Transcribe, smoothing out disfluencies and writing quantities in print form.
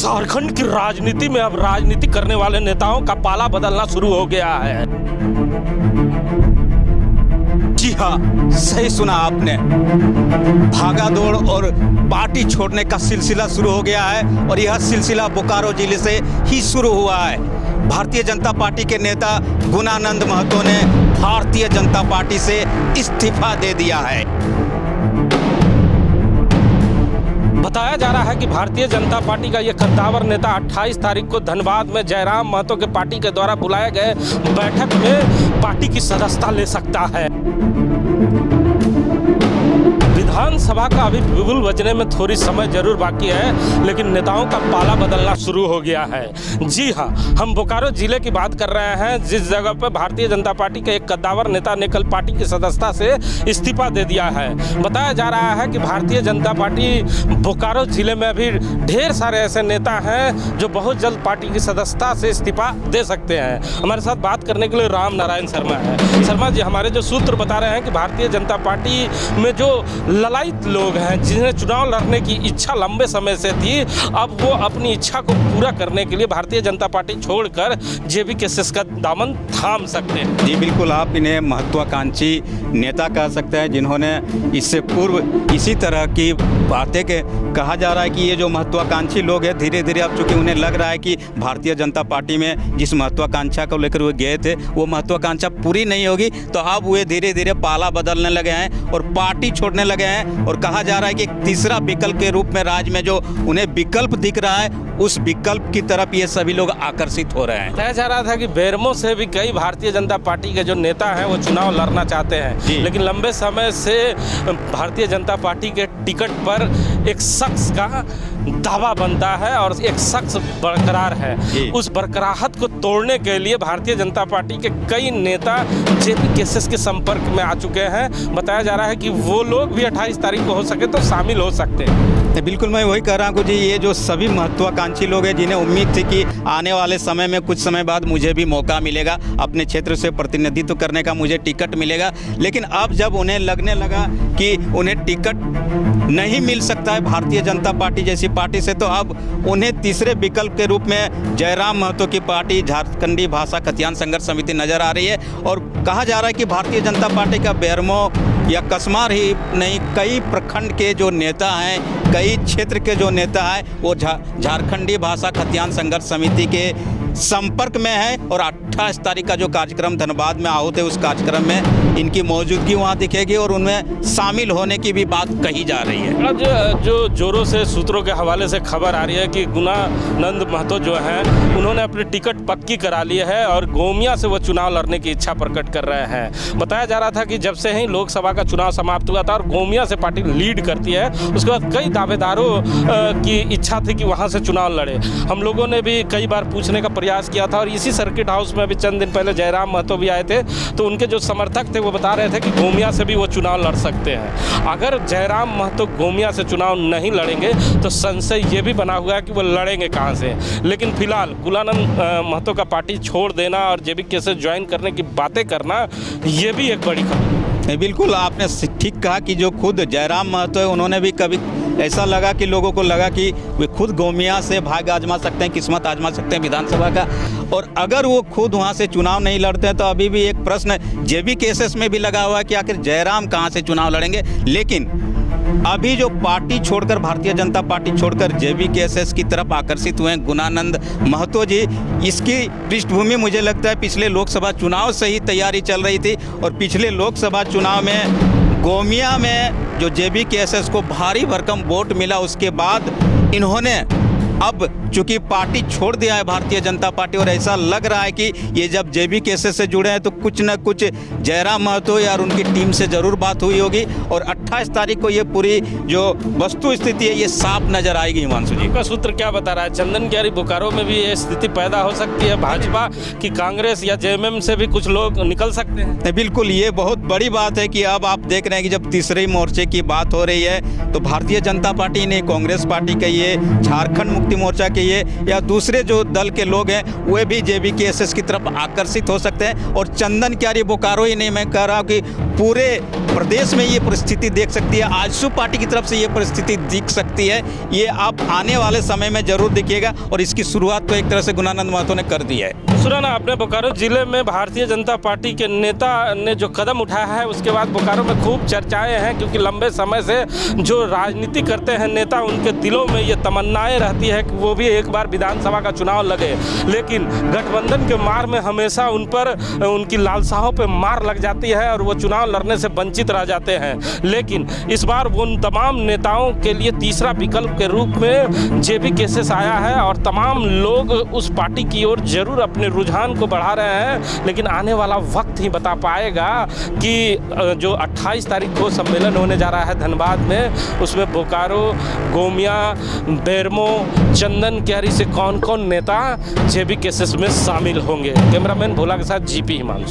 झारखंड की राजनीति में अब राजनीति करने वाले नेताओं का पाला बदलना शुरू हो गया है। जी हाँ, सही सुना आपने। भागादौड़ और पार्टी छोड़ने का सिलसिला शुरू हो गया है और यह सिलसिला बोकारो जिले से ही शुरू हुआ है। भारतीय जनता पार्टी के नेता गुणानंद महतो ने भारतीय जनता पार्टी से इस्तीफा दे दिया है। बताया जा रहा है कि भारतीय जनता पार्टी का यह कद्दावर नेता 28 तारीख को धनबाद में जयराम महतो के पार्टी के द्वारा बुलाए गए बैठक में पार्टी की सदस्यता ले सकता है। विधानसभा का अभी बिगुल बजने में थोड़ी समय जरूर बाकी है, लेकिन नेताओं का पाला बदलना शुरू हो गया है। जी हाँ, हम बोकारो जिले की बात कर रहे हैं, जिस जगह पर भारतीय जनता पार्टी के एक कद्दावर नेता ने कल पार्टी की सदस्यता से इस्तीफा दे दिया है। बताया जा रहा है कि भारतीय जनता पार्टी बोकारो जिले में अभी ढेर सारे ऐसे नेता हैं जो बहुत जल्द पार्टी की सदस्यता से इस्तीफा दे सकते हैं। हमारे साथ बात करने के लिए राम नारायण शर्मा है। शर्मा जी, हमारे जो सूत्र बता रहे हैं कि भारतीय जनता पार्टी में जो ललायित लोग हैं, जिन्हें चुनाव लड़ने की इच्छा लंबे समय से थी, अब वो अपनी इच्छा को पूरा करने के लिए भारतीय जनता पार्टी छोड़कर जेबी केसेस का दामन थाम सकते हैं। जी बिल्कुल, आप इन्हें महत्वाकांक्षी नेता कह सकते हैं, जिन्होंने इससे पूर्व इसी तरह की बातें कहा जा रहा है कि ये जो महत्वाकांक्षी लोग हैं, धीरे धीरे अब चूंकि उन्हें लग रहा है कि भारतीय जनता पार्टी में जिस महत्वाकांक्षा को लेकर वो गए थे वो महत्वाकांक्षा पूरी नहीं होगी, तो अब वे धीरे धीरे पाला बदलने लगे हैं और पार्टी छोड़ने लगे हैं। और कहा जा रहा है कि एक तीसरा विकल्प के रूप में राज्य में जो उन्हें विकल्प दिख रहा है, उस विकल्प की तरफ ये सभी लोग आकर्षित हो रहे हैं। बताया जा रहा था कि बेरमो से भी कई भारतीय जनता पार्टी के जो नेता हैं वो चुनाव लड़ना चाहते हैं, लेकिन लंबे समय से भारतीय जनता पार्टी के टिकट पर एक शख्स का दावा बनता है और एक शख्स बरकरार है। उस बरकराहट को तोड़ने के लिए भारतीय जनता पार्टी के कई नेता जेपी केसेस के संपर्क में आ चुके हैं। बताया जा रहा है कि वो लोग भी 28 तारीख को हो सके तो शामिल हो सकते हैं। बिल्कुल, मैं वही कह रहा हूँ जी, ये जो सभी महत्वाकांक्षी लोग हैं, जिन्हें उम्मीद थी कि आने वाले समय में कुछ समय बाद मुझे भी मौका मिलेगा, अपने क्षेत्र से प्रतिनिधित्व करने का मुझे टिकट मिलेगा, लेकिन अब जब उन्हें लगने लगा कि उन्हें टिकट नहीं मिल सकता है भारतीय जनता पार्टी जैसी पार्टी से, तो अब उन्हें तीसरे विकल्प के रूप में जयराम महतो की पार्टी झारखंडी भाषा खतियान संघर्ष समिति नजर आ रही है। और कहा जा रहा है कि भारतीय जनता पार्टी का बेरमो या कसमार ही नहीं, कई प्रखंड के जो नेता हैं, कई क्षेत्र के जो नेता हैं, वो झारखंडी भाषा खतियान संघर्ष समिति के संपर्क में है। और 28 तारीख का जो कार्यक्रम धनबाद में आहूत है, उस कार्यक्रम में इनकी मौजूदगी वहां दिखेगी और उनमें शामिल होने की भी बात कही जा रही है। आज जो जोरों से सूत्रों के हवाले से खबर आ रही है कि गुणानंद महतो जो हैं, उन्होंने अपनी टिकट पक्की करा ली है और गोमिया से वो चुनाव लड़ने की इच्छा प्रकट कर रहे हैं। बताया जा रहा था कि जब से ही लोकसभा का चुनाव समाप्त हुआ था और गोमिया से पार्टी लीड करती है, उसके बाद कई दावेदारों की इच्छा थी कि वहाँ से चुनाव लड़े। हम लोगों ने भी कई बार पूछने का प्रयास किया था और इसी सर्किट हाउस में अभी चंद दिन पहले जयराम महतो भी आए थे, तो उनके जो समर्थक थे वो बता रहे थे कि गोमिया से भी वो चुनाव लड़ सकते हैं। अगर जयराम महतो गोमिया से चुनाव नहीं लड़ेंगे तो संशय ये भी बना हुआ है कि वो लड़ेंगे कहाँ से। लेकिन फिलहाल गुणानंद महतो का पार्टी छोड़ देना और जेबी केसेस ज्वाइन करने की बातें करना, ये भी एक बड़ी खबर। बिल्कुल, आपने ठीक कहा कि जो खुद जयराम महतो है, उन्होंने भी कभी ऐसा लगा कि लोगों को लगा कि वे खुद गोमिया से भाग आजमा सकते हैं, किस्मत आजमा सकते हैं विधानसभा का। और अगर वो खुद वहाँ से चुनाव नहीं लड़ते हैं तो अभी भी एक प्रश्न जेबी केसेस में भी लगा हुआ है कि आखिर जयराम कहाँ से चुनाव लड़ेंगे। लेकिन अभी जो पार्टी छोड़कर, भारतीय जनता पार्टी छोड़कर जेबी केसेस की तरफ आकर्षित हुए हैं गुणानंद महतो जी, इसकी पृष्ठभूमि मुझे लगता है पिछले लोकसभा चुनाव से ही तैयारी चल रही थी। और पिछले लोकसभा चुनाव में गोमिया में जो जेबी केसेस को भारी भरकम वोट मिला, उसके बाद इन्होंने अब चूंकि पार्टी छोड़ दिया है भारतीय जनता पार्टी, और ऐसा लग रहा है कि ये जब जेबी केसेस से जुड़े हैं तो कुछ न कुछ जयराम महतो या उनकी टीम से ज़रूर बात हुई होगी। और 28 तारीख को ये पूरी जो वस्तु स्थिति है ये साफ नजर आएगी। हिमांशु जी का सूत्र क्या बता रहा है? चंदन क्यारी बोकारो में भी ये स्थिति पैदा हो सकती है, भाजपा की कांग्रेस या जेएमएम से भी कुछ लोग निकल सकते हैं। बिल्कुल, ये बहुत बड़ी बात है कि अब आप देख रहे हैं कि जब तीसरे मोर्चे की बात हो रही है तो भारतीय जनता पार्टी ने, कांग्रेस पार्टी का ये झारखंड मुक्ति मोर्चा के ये या दूसरे जो दल के लोग हैं वे भी JBKSS की तरफ आकर्षित हो सकते हैं। और चंदन क्यारी बोकारो ही नहीं, मैं कह रहा हूँ कि पूरे प्रदेश में ये परिस्थिति देख सकती है। आजसू पार्टी की तरफ से ये परिस्थिति दिख सकती है। ये आप आने वाले समय में जरूर दिखिएगा और इसकी शुरुआत तो एक तरह से गुणानंद महतो ने कर दी है। सुना ना आपने, बोकारो जिले में भारतीय जनता पार्टी के नेता ने जो कदम उठाया है उसके बाद बोकारो में खूब चर्चाएं हैं, क्योंकि लंबे समय से जो राजनीति करते हैं नेता, उनके दिलों में ये तमन्नाएं रहती है कि वो भी एक बार विधानसभा का चुनाव लगे, लेकिन गठबंधन के मार में हमेशा उन पर उनकी लालसाओं पर मार लग जाती है और वो चुनाव लड़ने से वंचित रह जाते हैं। लेकिन इस बार वो उन तमाम नेताओं के लिए तीसरा विकल्प के रूप में JBKSS आया है और तमाम लोग उस पार्टी की ओर जरूर अपने रुझान को बढ़ा रहे हैं। लेकिन आने वाला वक्त ही बता पाएगा कि जो 28 तारीख को सम्मेलन होने जा रहा है धनबाद में, उसमें बोकारो, गोमिया, बेरमो, चंदन क्यारी से कौन कौन नेता JBKSS में शामिल होंगे। कैमरामैन भोला के साथ GP हिमांशु।